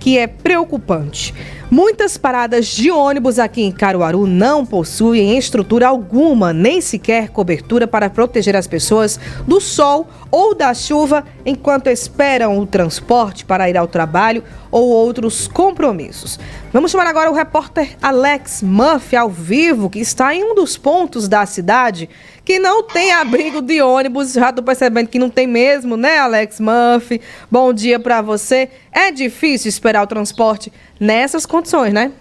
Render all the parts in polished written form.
que é preocupante. Muitas paradas de ônibus aqui em Caruaru não possuem estrutura alguma, nem sequer cobertura para proteger as pessoas do sol ou da chuva enquanto esperam o transporte para ir ao trabalho ou outros compromissos. Vamos chamar agora o repórter Alex Murphy ao vivo, que está em um dos pontos da cidade que não tem abrigo de ônibus. Já estou percebendo que não tem mesmo, né, Alex Murphy? Bom dia para você. É difícil esperar o transporte nessas condições, né?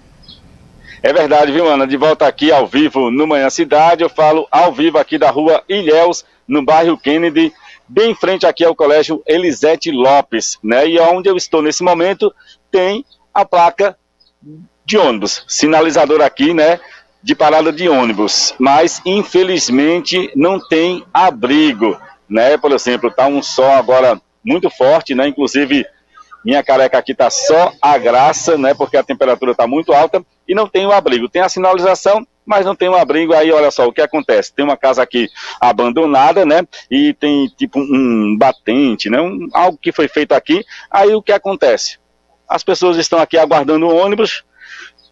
É verdade, viu, Ana? De volta aqui ao vivo no Manhã Cidade. Eu falo ao vivo aqui da rua Ilhéus, no bairro Kennedy, bem em frente aqui ao colégio Elisete Lopes, né? E onde eu estou nesse momento tem a placa de ônibus, sinalizador aqui, né? De parada de ônibus, mas infelizmente não tem abrigo, né? Por exemplo, tá um sol agora muito forte, né? Inclusive minha careca aqui tá só a graça, né? Porque a temperatura tá muito alta e não tem o abrigo. Tem a sinalização, mas não tem o abrigo. Aí olha só o que acontece. Tem uma casa aqui abandonada, né? E tem tipo um batente, né? Algo que foi feito aqui. Aí o que acontece? As pessoas estão aqui aguardando o ônibus,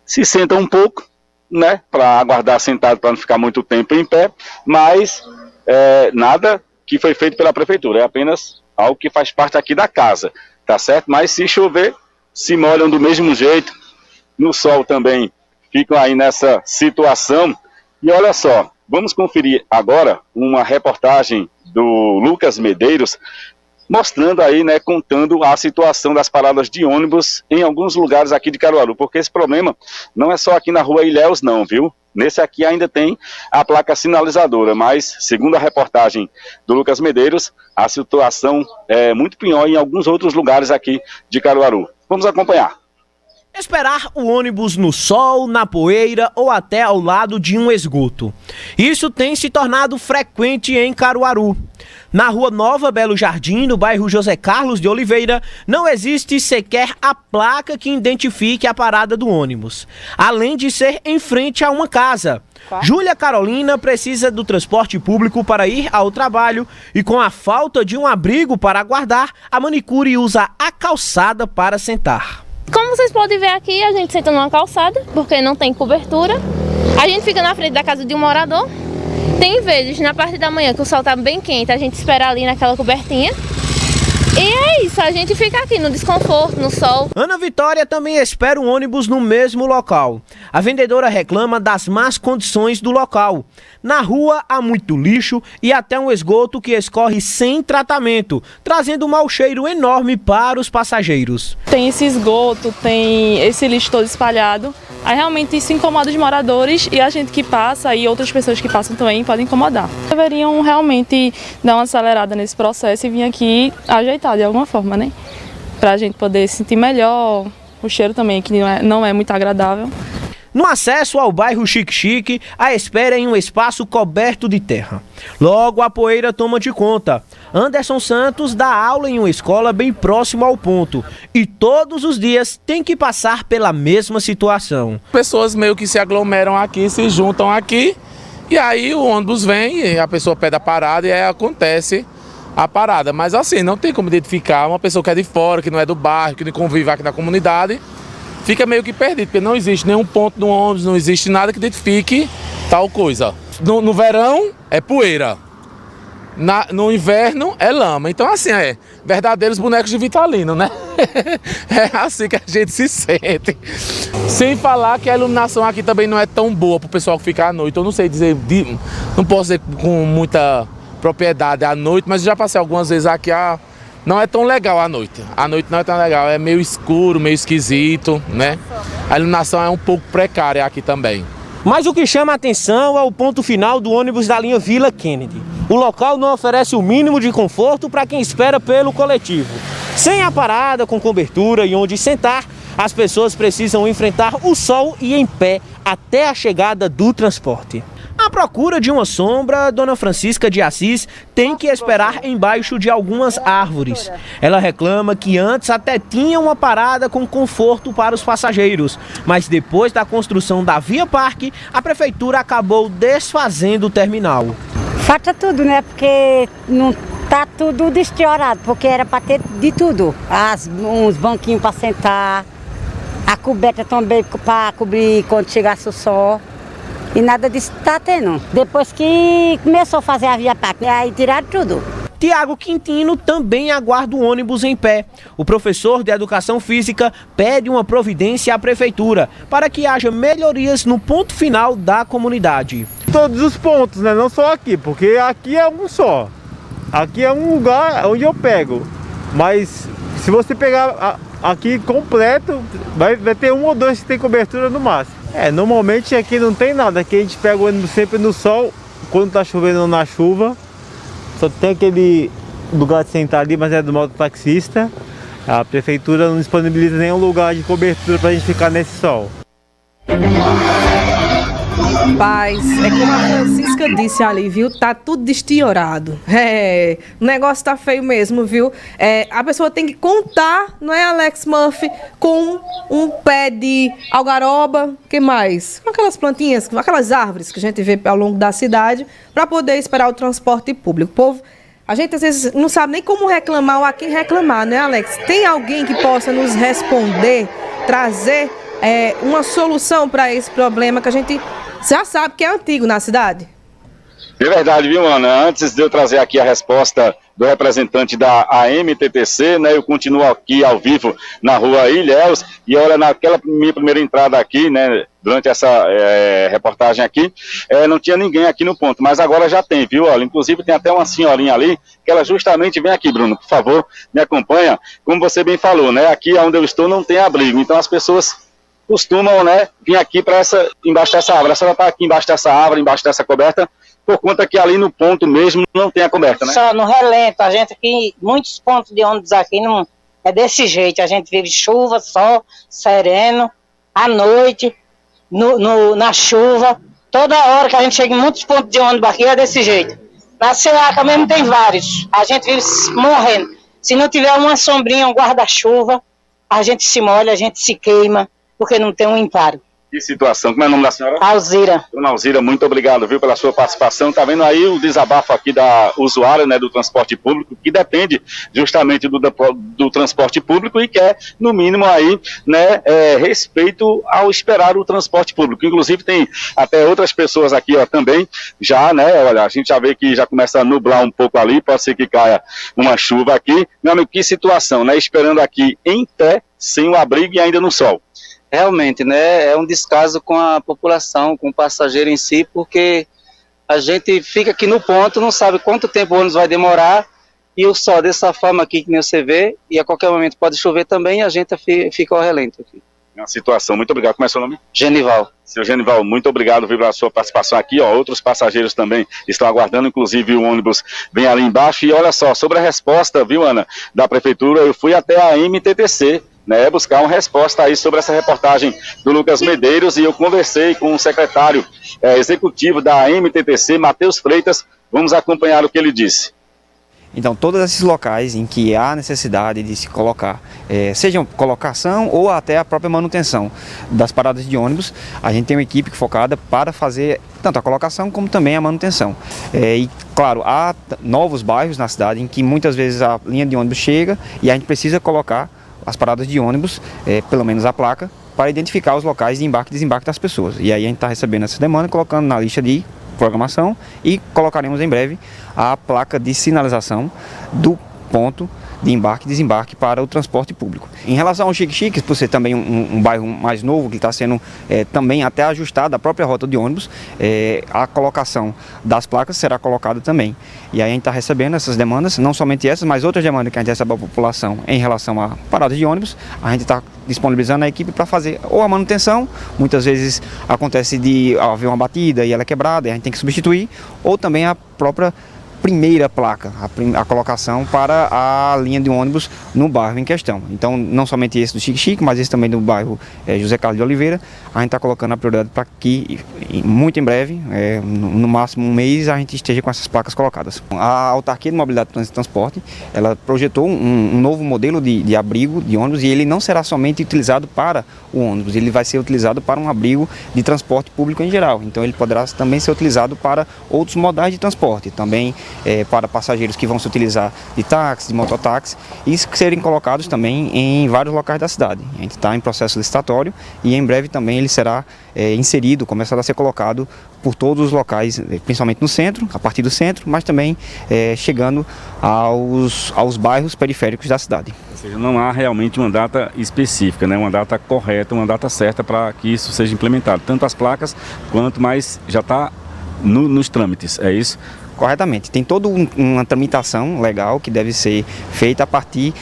se sentam um pouco, né, para aguardar sentado, para não ficar muito tempo em pé, mas nada que foi feito pela prefeitura, é apenas algo que faz parte aqui da casa, tá certo? Mas se chover, se molham do mesmo jeito, no sol também ficam aí nessa situação. E olha só, vamos conferir agora uma reportagem do Lucas Medeiros, mostrando aí, né, contando a situação das paradas de ônibus em alguns lugares aqui de Caruaru, porque esse problema não é só aqui na rua Ilhéus não, viu? Nesse aqui ainda tem a placa sinalizadora, mas segundo a reportagem do Lucas Medeiros, a situação é muito pior em alguns outros lugares aqui de Caruaru. Vamos acompanhar. Esperar o ônibus no sol, na poeira ou até ao lado de um esgoto. Isso tem se tornado frequente em Caruaru. Na Rua Nova Belo Jardim, no bairro José Carlos de Oliveira, não existe sequer a placa que identifique a parada do ônibus, além de ser em frente a uma casa. Júlia Carolina precisa do transporte público para ir ao trabalho e, com a falta de um abrigo para aguardar, a manicure usa a calçada para sentar. Como vocês podem ver aqui, a gente senta numa calçada, porque não tem cobertura. A gente fica na frente da casa de um morador. Tem vezes, na parte da manhã, que o sol tá bem quente, a gente espera ali naquela cobertinha. E é isso, a gente fica aqui no desconforto, no sol. Ana Vitória também espera um ônibus no mesmo local. A vendedora reclama das más condições do local. Na rua há muito lixo e até um esgoto que escorre sem tratamento, trazendo um mau cheiro enorme para os passageiros. Tem esse esgoto, tem esse lixo todo espalhado. Aí realmente isso incomoda os moradores e a gente que passa e outras pessoas que passam também podem incomodar. Deveriam realmente dar uma acelerada nesse processo e vir aqui ajeitar de alguma forma, né? Pra gente poder sentir melhor, o cheiro também que não é muito agradável. No acesso ao bairro Xique-Xique, a espera é em um espaço coberto de terra. Logo, a poeira toma de conta. Anderson Santos dá aula em uma escola bem próximo ao ponto e todos os dias tem que passar pela mesma situação. Pessoas meio que se aglomeram aqui, se juntam aqui e aí o ônibus vem e a pessoa pede a parada e aí acontece a parada. Mas assim, não tem como identificar uma pessoa que é de fora, que não é do bairro, que não convive aqui na comunidade. Fica meio que perdido, porque não existe nenhum ponto no ônibus, não existe nada que identifique tal coisa. No verão é poeira, no inverno é lama. Então assim, verdadeiros bonecos de Vitalino, né? É assim que a gente se sente. Sem falar que a iluminação aqui também não é tão boa para o pessoal que fica à noite. Eu não sei dizer, não posso dizer com muita propriedade à noite, mas já passei algumas vezes aqui não é tão legal à noite. À noite não é tão legal, é meio escuro, meio esquisito, né? A iluminação é um pouco precária aqui também. Mas o que chama a atenção é o ponto final do ônibus da linha Vila Kennedy. O local não oferece o mínimo de conforto para quem espera pelo coletivo. Sem a parada com cobertura e onde sentar, as pessoas precisam enfrentar o sol e em pé até a chegada do transporte. À procura de uma sombra, Dona Francisca de Assis tem que esperar embaixo de algumas árvores. Ela reclama que antes até tinha uma parada com conforto para os passageiros, mas depois da construção da Via Parque, a prefeitura acabou desfazendo o terminal. Falta tudo, né? Porque não tá tudo deteriorado, porque era para ter de tudo. Uns banquinhos para sentar, A coberta também para cobrir quando chegasse o sol. E nada disso está tendo. Depois que começou a fazer a Via Pátria, aí tiraram tudo. Tiago Quintino também aguarda o ônibus em pé. O professor de Educação Física pede uma providência à Prefeitura para que haja melhorias no ponto final da comunidade. Todos os pontos, né? Não só aqui, porque aqui é um só. Aqui é um lugar onde eu pego. Mas se você pegar aqui completo, vai ter um ou dois que tem cobertura no máximo. Normalmente aqui não tem nada. Aqui a gente pega o ônibus sempre no sol, quando tá chovendo na chuva. Só tem aquele lugar de sentar ali, mas é do mototaxista. A prefeitura não disponibiliza nenhum lugar de cobertura pra gente ficar nesse sol. Paz, é como a Francisca disse ali, viu? Tá tudo destiorado. O negócio tá feio mesmo, viu? A pessoa tem que contar, não é, Alex Murphy, com um pé de algaroba, que mais? Com aquelas plantinhas, com aquelas árvores que a gente vê ao longo da cidade, para poder esperar o transporte público. O povo, a gente às vezes não sabe nem como reclamar ou a quem reclamar, né, Alex? Tem alguém que possa nos responder, trazer uma solução para esse problema que a gente já sabe que é antigo na cidade? É verdade, viu, Ana? Antes de eu trazer aqui a resposta do representante da AMTTC, né, eu continuo aqui ao vivo na rua Ilhéus, e olha, naquela minha primeira entrada aqui, né, durante essa reportagem aqui, não tinha ninguém aqui no ponto, mas agora já tem, viu? Olha, inclusive tem até uma senhorinha ali, que ela justamente vem aqui, Bruno, por favor, me acompanha. Como você bem falou, né, aqui onde eu estou não tem abrigo, então as pessoas costumam, né, vir aqui para embaixo dessa árvore. A senhora está aqui embaixo dessa árvore, embaixo dessa coberta, por conta que ali no ponto mesmo não tem a coberta, né? Só no relento, a gente aqui, muitos pontos de ônibus aqui não é desse jeito, a gente vive chuva, sol, sereno, à noite, na chuva, toda hora que a gente chega em muitos pontos de ônibus aqui é desse jeito. Na Ceaca mesmo tem vários, a gente vive morrendo. Se não tiver uma sombrinha, um guarda-chuva, a gente se molha, a gente se queima, porque não tem um imparo. Que situação. Como é o nome da senhora? Alzira. Dona Alzira, muito obrigado, viu, pela sua participação. Tá vendo aí o desabafo aqui da usuária, né, do transporte público, que depende justamente do transporte público e quer, no mínimo aí, né, respeito ao esperar o transporte público. Inclusive tem até outras pessoas aqui, ó, também, já, né, olha, a gente já vê que já começa a nublar um pouco ali, pode ser que caia uma chuva aqui. Meu amigo, que situação, né, esperando aqui em pé, sem o abrigo e ainda no sol. Realmente, né, é um descaso com a população, com o passageiro em si, porque a gente fica aqui no ponto, não sabe quanto tempo o ônibus vai demorar, e o sol dessa forma aqui que nem você vê, e a qualquer momento pode chover também, e a gente fica ao relento aqui. É uma situação, muito obrigado. Como é seu nome? Genival. Seu Genival, muito obrigado, viu, pela sua participação aqui, ó, outros passageiros também estão aguardando, inclusive o ônibus vem ali embaixo, e olha só, sobre a resposta, viu, Ana, da Prefeitura, eu fui até a MTTC, né, buscar uma resposta aí sobre essa reportagem do Lucas Medeiros, e eu conversei com o secretário executivo da MTTC, Matheus Freitas. Vamos acompanhar o que ele disse. Então, todos esses locais em que há necessidade de se colocar, seja colocação ou até a própria manutenção das paradas de ônibus, a gente tem uma equipe focada para fazer tanto a colocação como também a manutenção. E, claro, há novos bairros na cidade em que muitas vezes a linha de ônibus chega e a gente precisa colocar as paradas de ônibus, pelo menos a placa, para identificar os locais de embarque e desembarque das pessoas. E aí a gente está recebendo essa demanda, colocando na lista de programação e colocaremos em breve a placa de sinalização do ponto de embarque e desembarque para o transporte público. Em relação ao Xique-Xique, por ser também um bairro mais novo, que está sendo também até ajustado a própria rota de ônibus, a colocação das placas será colocada também. E aí a gente está recebendo essas demandas, não somente essas, mas outras demandas que a gente recebe da população em relação a paradas de ônibus. A gente está disponibilizando a equipe para fazer ou a manutenção, muitas vezes acontece de haver uma batida e ela é quebrada e a gente tem que substituir, ou também a própria primeira placa, a colocação para a linha de ônibus no bairro em questão. Então, não somente esse do Xique-Xique, mas esse também do bairro José Carlos de Oliveira, a gente está colocando a prioridade para que, muito em breve, no máximo um mês, a gente esteja com essas placas colocadas. A Autarquia de Mobilidade, Trânsito e Transporte, ela projetou um novo modelo de abrigo de ônibus, e ele não será somente utilizado para o ônibus, ele vai ser utilizado para um abrigo de transporte público em geral. Então, ele poderá também ser utilizado para outros modais de transporte, também para passageiros que vão se utilizar de táxi, de mototáxi, e serem colocados também em vários locais da cidade. A gente está em processo licitatório e em breve também ele será inserido, começará a ser colocado por todos os locais, principalmente no centro, a partir do centro, mas também chegando aos bairros periféricos da cidade. Ou seja, não há realmente uma data específica, né? Uma data correta, uma data certa para que isso seja implementado. Tanto as placas, quanto mais já está nos trâmites, é isso? Corretamente. Tem toda uma tramitação legal que deve ser feita a partir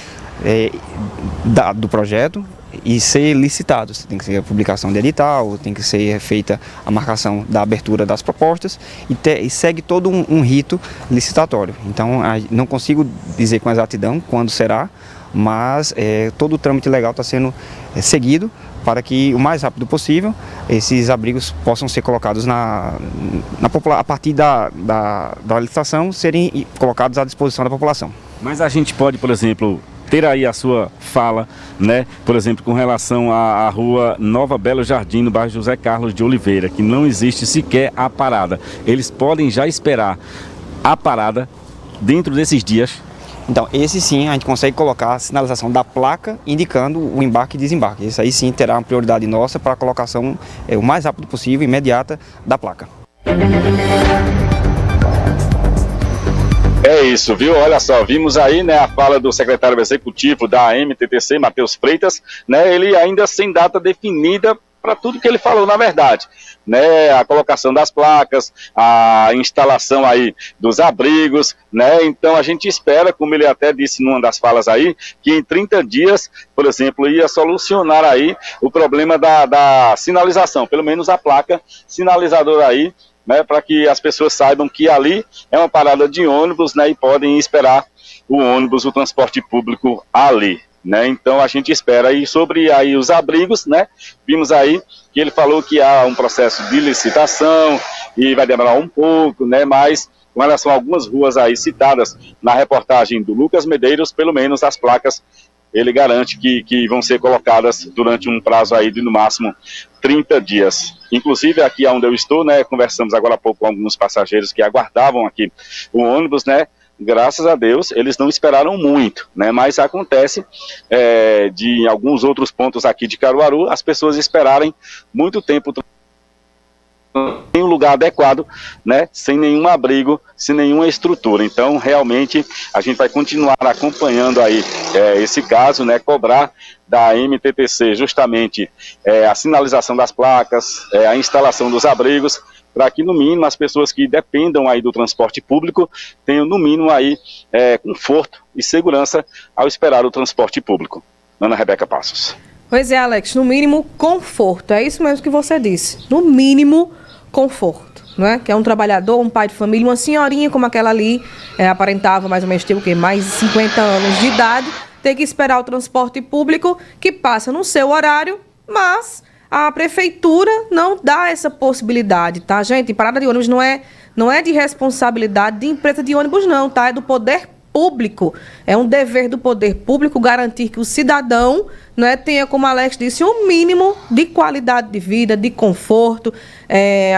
do projeto e ser licitado. Tem que ser a publicação de edital, tem que ser feita a marcação da abertura das propostas e segue todo um rito licitatório. Então, não consigo dizer com exatidão quando será, mas todo o trâmite legal está sendo seguido para que o mais rápido possível esses abrigos possam ser colocados a partir da licitação, serem colocados à disposição da população. Mas a gente pode, por exemplo, ter aí a sua fala, né? Por exemplo, com relação à rua Nova Belo Jardim, no bairro José Carlos de Oliveira, que não existe sequer a parada. Eles podem já esperar a parada dentro desses dias? Então, esse sim, a gente consegue colocar a sinalização da placa indicando o embarque e desembarque. Esse aí sim terá uma prioridade nossa para a colocação o mais rápido possível, imediata, da placa. É isso, viu? Olha só, vimos aí, né, a fala do secretário executivo da MTTC, Matheus Freitas, né, ele ainda sem data definida para tudo que ele falou, na verdade, né, a colocação das placas, a instalação aí dos abrigos, né, então a gente espera, como ele até disse numa das falas aí, que em 30 dias, por exemplo, ia solucionar aí o problema da sinalização, pelo menos a placa sinalizadora aí, né, para que as pessoas saibam que ali é uma parada de ônibus, né, e podem esperar o ônibus, o transporte público ali, né, então a gente espera. E sobre aí os abrigos, né, vimos aí que ele falou que há um processo de licitação e vai demorar um pouco, né, mas com relação a algumas ruas aí citadas na reportagem do Lucas Medeiros, pelo menos as placas ele garante que vão ser colocadas durante um prazo aí de no máximo 30 dias. Inclusive aqui onde eu estou, né, conversamos agora há pouco com alguns passageiros que aguardavam aqui o ônibus, né, graças a Deus eles não esperaram muito, né, mas acontece de alguns outros pontos aqui de Caruaru, as pessoas esperarem muito tempo em um lugar adequado, né, sem nenhum abrigo, sem nenhuma estrutura. Então, realmente, a gente vai continuar acompanhando aí esse caso, né, cobrar da MTTC justamente a sinalização das placas, a instalação dos abrigos, para que, no mínimo, as pessoas que dependam aí do transporte público tenham, no mínimo, aí conforto e segurança ao esperar o transporte público. Ana Rebeca Passos. Pois é, Alex, no mínimo, conforto. É isso mesmo que você disse. No mínimo, conforto, não é? Que é um trabalhador, um pai de família, uma senhorinha como aquela ali, aparentava mais ou menos ter o quê? Mais de 50 anos de idade, ter que esperar o transporte público que passa no seu horário, mas a prefeitura não dá essa possibilidade, tá, gente? Parada de ônibus não é de responsabilidade de empresa de ônibus não, tá? É do poder público. É um dever do poder público garantir que o cidadão, né, tenha, como a Alex disse, um mínimo de qualidade de vida, de conforto.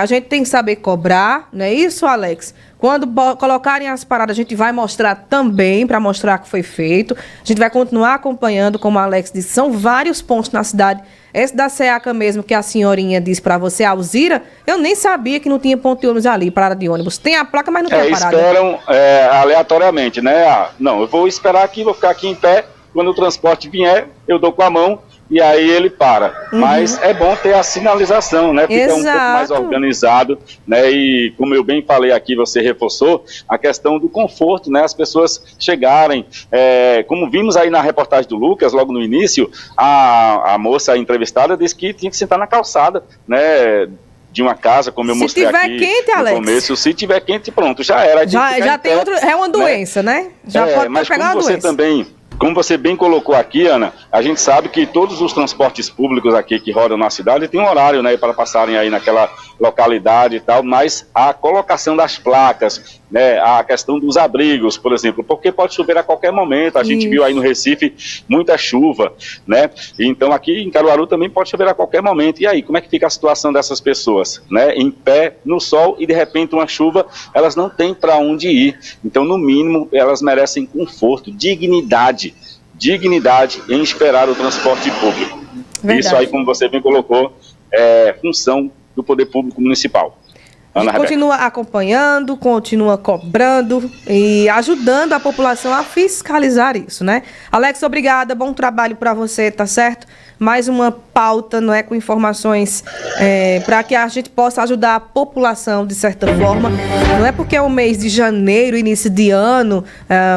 A gente tem que saber cobrar, não é isso, Alex? Quando colocarem as paradas, a gente vai mostrar também, para mostrar que foi feito. A gente vai continuar acompanhando, como a Alex disse, são vários pontos na cidade. Esse da SEACA mesmo, que a senhorinha disse para você, a Alzira, eu nem sabia que não tinha ponto de ônibus ali, parada de ônibus. Tem a placa, mas não tem a parada. Esperam aleatoriamente, né? Não, eu vou esperar aqui, vou ficar aqui em pé, quando o transporte vier, eu dou com a mão e aí ele para. Uhum. Mas é bom ter a sinalização, né? Fica um pouco mais organizado, né? E como eu bem falei aqui, você reforçou a questão do conforto, né? As pessoas chegarem, como vimos aí na reportagem do Lucas, logo no início, a moça entrevistada disse que tinha que sentar na calçada, né? De uma casa, como eu mostrei aqui. Se tiver quente, no Alex. Começo, se tiver quente, pronto, já era. Já tem outra, é uma doença, né? Já pode mas pegar uma como você doença. também Como você bem colocou aqui, Ana, a gente sabe que todos os transportes públicos aqui que rodam na cidade têm um horário, né, para passarem aí naquela localidade e tal, mas a colocação das placas, né, a questão dos abrigos, por exemplo, porque pode chover a qualquer momento, a gente viu aí no Recife muita chuva, né, então aqui em Caruaru também pode chover a qualquer momento, e aí, como é que fica a situação dessas pessoas, né, em pé, no sol, e de repente uma chuva, elas não têm para onde ir, então no mínimo elas merecem conforto, dignidade em esperar o transporte público. Verdade. Isso aí, como você bem colocou, é função do poder público municipal. A gente continua acompanhando, continua cobrando e ajudando a população a fiscalizar isso, né? Alex, obrigada, bom trabalho para você, tá certo? Mais uma pauta, não é, com informações para que a gente possa ajudar a população de certa forma. Não é porque é o mês de janeiro, início de ano,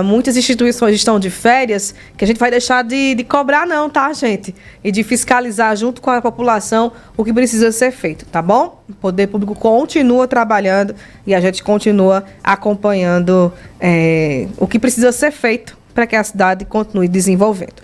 muitas instituições estão de férias, que a gente vai deixar de cobrar não, tá, gente? E de fiscalizar junto com a população o que precisa ser feito, tá bom? O poder público continua trabalhando e a gente continua acompanhando o que precisa ser feito para que a cidade continue desenvolvendo.